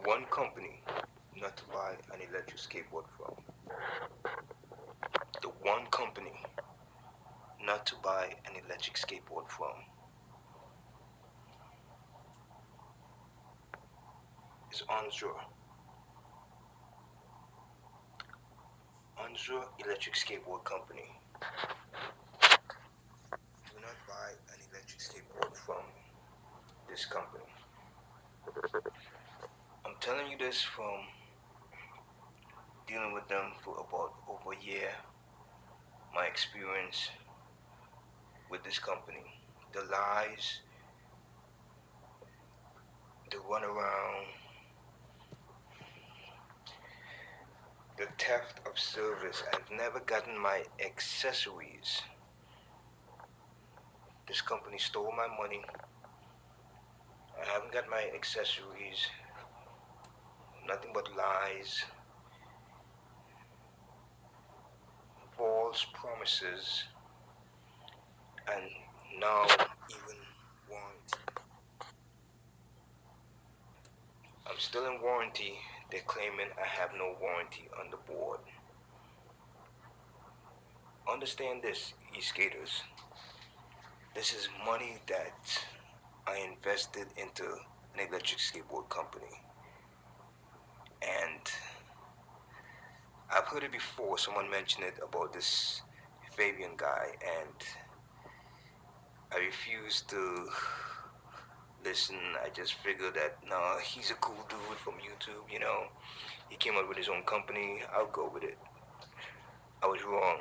one company not to buy an electric skateboard from. The one company not to buy an electric skateboard from is Onsra. Onsra Electric Skateboard Company. Do not buy an electric skateboard from this company. I'm telling you this from dealing with them for about over a year. My experience with this company, the lies, the runaround, the theft of service. I've never gotten my accessories. This company stole my money. I haven't got my accessories. Nothing but lies, false promises, and now even warranty. I'm still in warranty. They're claiming I have no warranty on the board. Understand this, e-skaters. This is money that I invested into an electric skateboard company. And I've heard it before. Someone mentioned it about this Fabian guy, and I refused to listen. I just figured that, no, he's a cool dude from YouTube, you know. He came up with his own company. I'll go with it. I was wrong.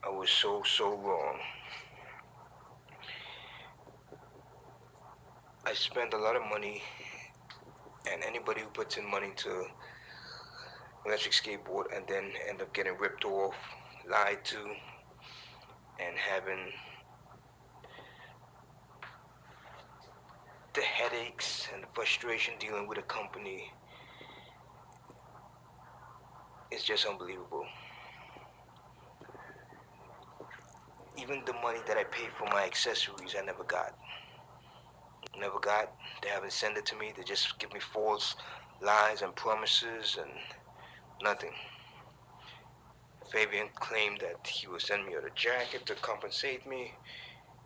I was so wrong. I spent a lot of money, and anybody who puts in money to electric skateboard and then end up getting ripped off, lied to, and having the headaches and the frustration dealing with a company is just unbelievable. Even the money that I paid for my accessories, I never got. Never got. They haven't sent it to me. They just give me false lies and promises and nothing. Fabian claimed that he would send me out a jacket to compensate me.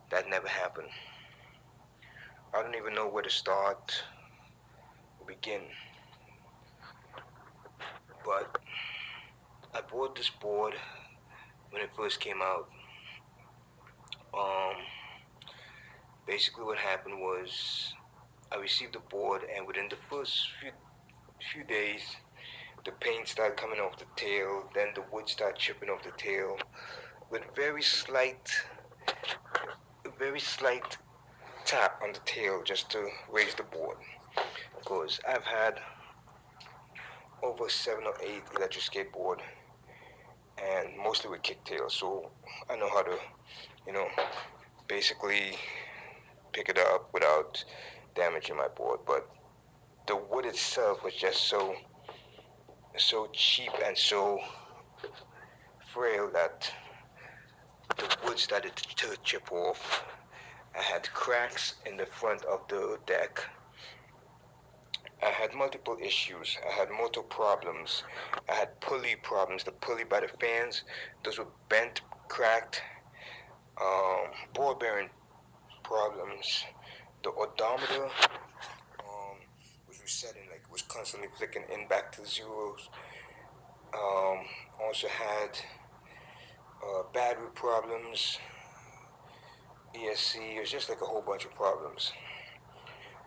That never happened. I don't even know where to start or begin. But I bought this board when it first came out. Um, Basically what happened was I received the board, and within the first few days, the paint started coming off the tail, then the wood started chipping off the tail with very slight tap on the tail just to raise the board. Because I've had over 7 or 8 electric skateboard, and mostly with kicktails, so I know how to, you know, basically pick it up without damaging my board. But the wood itself was just so cheap and so frail that the wood started to chip off. I had cracks in the front of the deck. I had multiple issues. I had motor problems. I had pulley problems. The pulley by the fans, those were bent, cracked. Ball bearing problems. The odometer was resetting, like it was constantly flicking in back to zeros. Also had battery problems, ESC. It was just like a whole bunch of problems.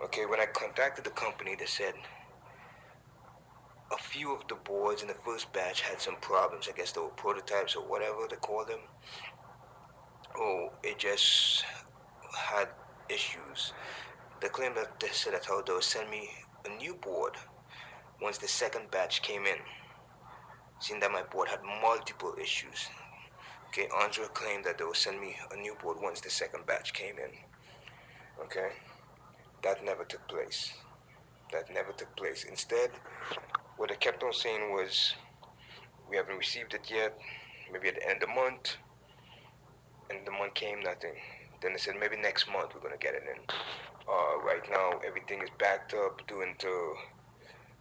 Okay, when I contacted the company, they said a few of the boards in the first batch had some problems. I guess they were prototypes or whatever they call them. Oh, it just had issues. They claimed that they said I told they would send me a new board once the second batch came in, seeing that my board had multiple issues. Okay, Onsra claimed that they would send me a new board once the second batch came in. Okay, that never took place. That never took place. Instead, what they kept on saying was, we haven't received it yet, maybe at the end of the month. And the month came, nothing. Then they said maybe next month we're gonna get it in. Right now everything is backed up due to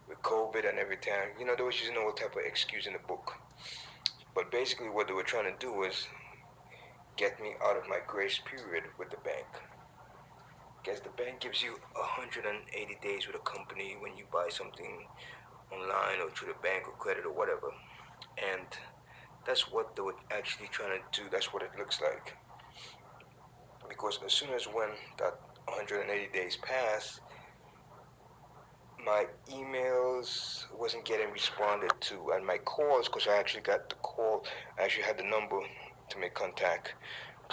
with COVID and everything. They was using all type of excuse in the book. But basically, what they were trying to do was get me out of my grace period with the bank. Guess the bank gives you 180 days with a company when you buy something online or through the bank or credit or whatever. And that's what they were actually trying to do. That's what it looks like. Because as soon as when that 180 days pass, my emails wasn't getting responded to, and my calls, because I actually got the call, I actually had the number to make contact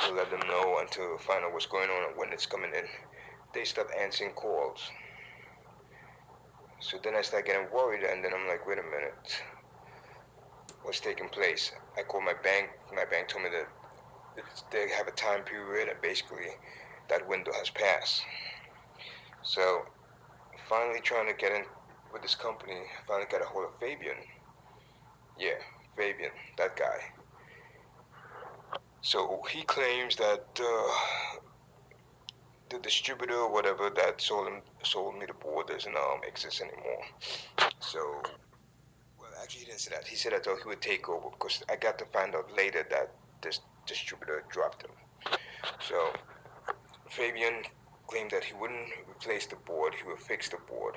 to let them know and to find out what's going on and when it's coming in. They stopped answering calls. So then I started getting worried, and then I'm like, wait a minute, what's taking place? I called my bank. My bank told me that they have a time period, and basically that window has passed. So finally trying to get in with this company, I finally got a hold of Fabian. Yeah, Fabian, that guy. So he claims that the distributor or whatever that sold me the board doesn't exist anymore. So, well, actually, he didn't say that. He said that he would take over because I got to find out later that this distributor dropped him. So Fabian claimed that he wouldn't replace the board; he would fix the board.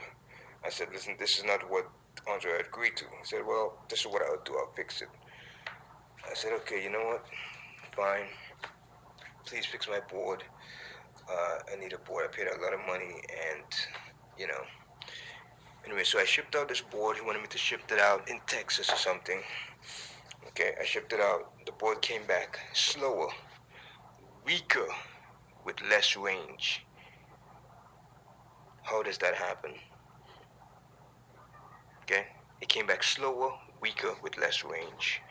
I said, "Listen, this is not what Onsra agreed to." He said, "Well, this is what I'll do. I'll fix it." I said, "Okay, you know what? Fine. Please fix my board. I need a board. I paid a lot of money, and you know." Anyway, so I shipped out this board. He wanted me to ship it out in Texas or something. Okay, I shipped it out. The board came back slower, weaker, with less range. How does that happen? Okay, it came back slower, weaker, with less range.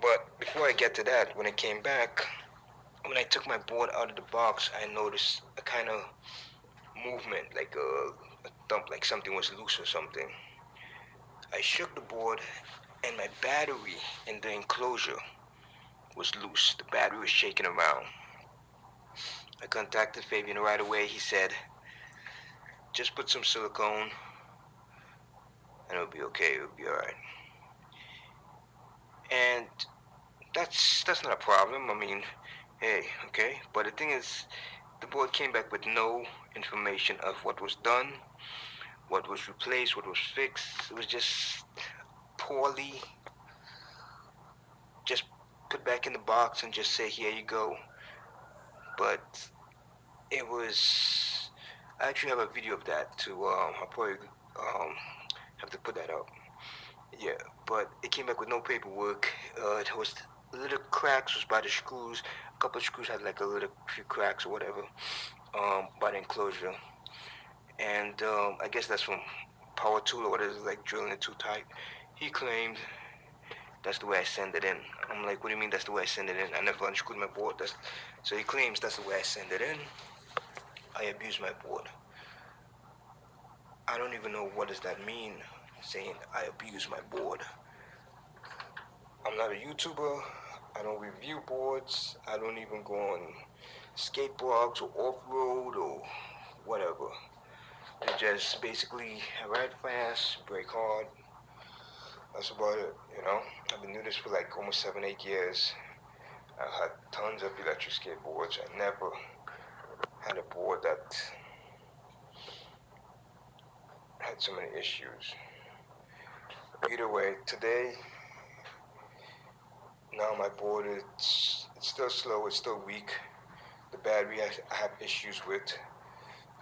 But before I get to that, when it came back, when I took my board out of the box, I noticed a kind of movement, like a thump, like something was loose or something. I shook the board, and my battery in the enclosure was loose. The battery was shaking around. I contacted Fabian right away. He said, just put some silicone and it'll be okay. It'll be alright. And that's not a problem. I mean, hey, okay. But the thing is, the board came back with no information of what was done, what was replaced, what was fixed. It was just poorly, just put back in the box and just say, here you go. But it was, I actually have a video of that too. I'll probably have to put that up. Yeah, but it came back with no paperwork. It was little cracks was by the screws. A couple of screws had like a little few cracks or whatever by the enclosure. And I guess that's from power tool or what is it, like drilling it too tight. He claimed that's the way I send it in. I'm like, what do you mean that's the way I send it in? I never unscrewed my board. So he claims that's the way I send it in. I abuse my board. I don't even know what does that mean, saying I abuse my board. I'm not a YouTuber. I don't review boards. I don't even go on skateboards or off-road or whatever. They just basically ride fast, brake hard. That's about it. I've been doing this for like almost 7, 8 years. I've had tons of electric skateboards. I never had a board that had so many issues. Either way, today, now my board it's still slow, it's still weak. The battery I have issues with.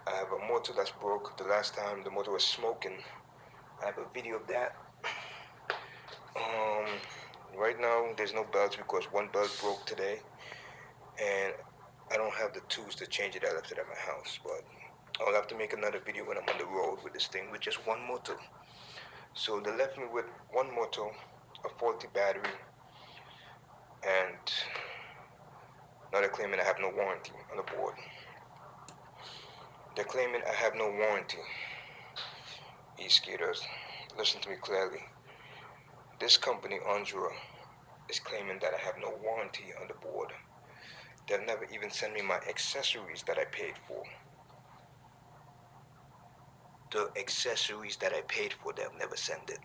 I have a motor that's broke. The last time the motor was smoking. I have a video of that. Right now there's no belts because one belt broke today, and I don't have the tools to change it. I left it at my house, but I'll have to make another video when I'm on the road with this thing with just one motor. So they left me with one motor, a faulty battery, and now they're claiming I have no warranty on the board. They're claiming I have no warranty. Eskaters, listen to me clearly. This company, Onsra, is claiming that I have no warranty on the board. They've never even sent me my accessories that I paid for. The accessories that I paid for, they've never sent it.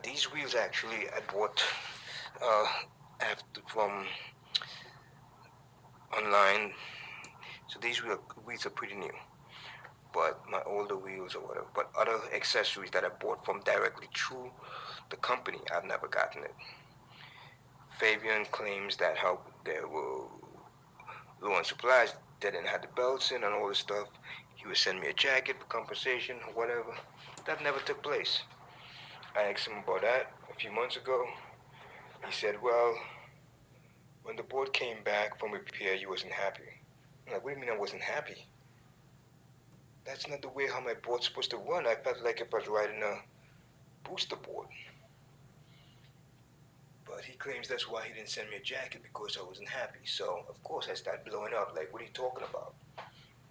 These wheels actually I bought from online. So these wheels are pretty new. But my older wheels or whatever. But other accessories that I bought from directly through the company, I've never gotten it. Fabian claims that how they were low on supplies, they didn't have the belts in and all this stuff. He would send me a jacket for compensation, whatever. That never took place. I asked him about that a few months ago. He said, well, when the board came back from repair, you wasn't happy. I'm like, what do you mean I wasn't happy? That's not the way how my board's supposed to run. I felt like if I was riding a booster board. But he claims that's why he didn't send me a jacket, because I wasn't happy. So, of course, I started blowing up. Like, what are you talking about?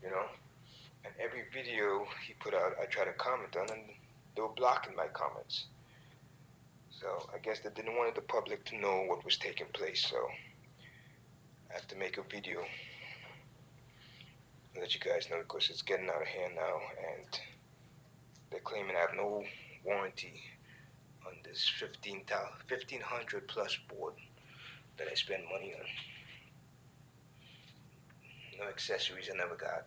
You know? And every video he put out, I tried to comment on, and they were blocking my comments. So, I guess they didn't want the public to know what was taking place. So, I have to make a video and let you guys know, because it's getting out of hand now, and they're claiming I have no warranty on this 1500 plus board that I spend money on. No accessories I never got.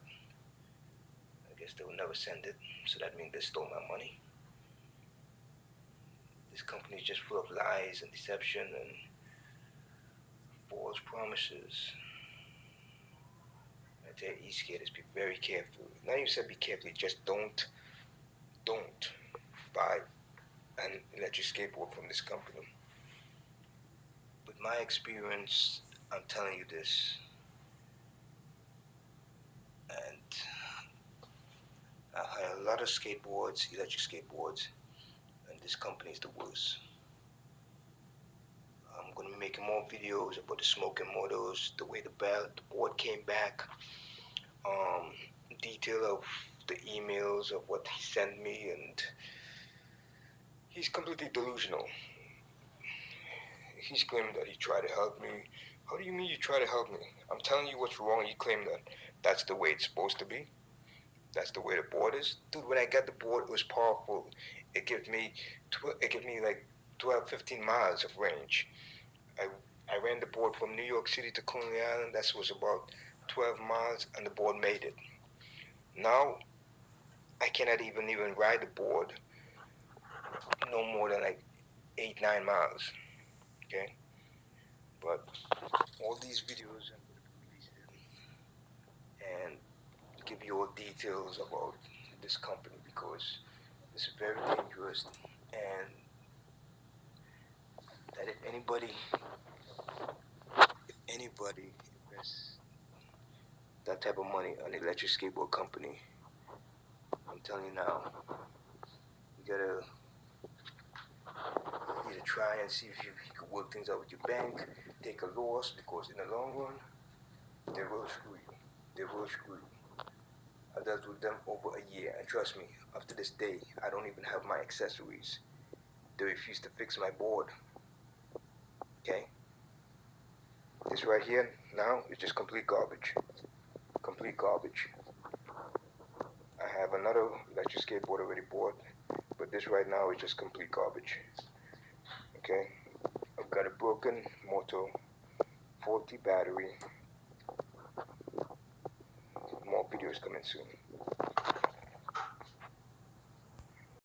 I guess they will never send it, so that means they stole my money. This company is just full of lies and deception and false promises. I tell you, skaters, be very careful. Not even said be careful, just don't buy an electric skateboard from this company. With my experience, I'm telling you this, and I had a lot of skateboards, electric skateboards, and this company is the worst. I'm going to be making more videos about the smoking motors, the way the board came back, detail of the emails of what he sent me, and he's completely delusional. He's claiming that he tried to help me. How do you mean you try to help me? I'm telling you what's wrong, and you claim that that's the way it's supposed to be? That's the way the board is? Dude, when I got the board, it was powerful. It gave me like 12, 15 miles of range. I ran the board from New York City to Coney Island. That was about 12 miles, and the board made it. Now, I cannot even ride the board no more than like 8, 9 miles. Okay? But all these videos I'm going to release and give you all details about this company, because it's very dangerous, and that if anybody invests that type of money on an electric skateboard company, I'm telling you now, you gotta either try and see if you can work things out with your bank, take a loss, because in the long run, they will screw you. They will screw you. I dealt with them over a year, and trust me, up to this day, I don't even have my accessories. They refuse to fix my board. Okay? This right here now is just complete garbage. Complete garbage. I have another electric skateboard already bought, but this right now is just complete garbage. Okay? I've got a broken motor, faulty battery. More videos coming soon.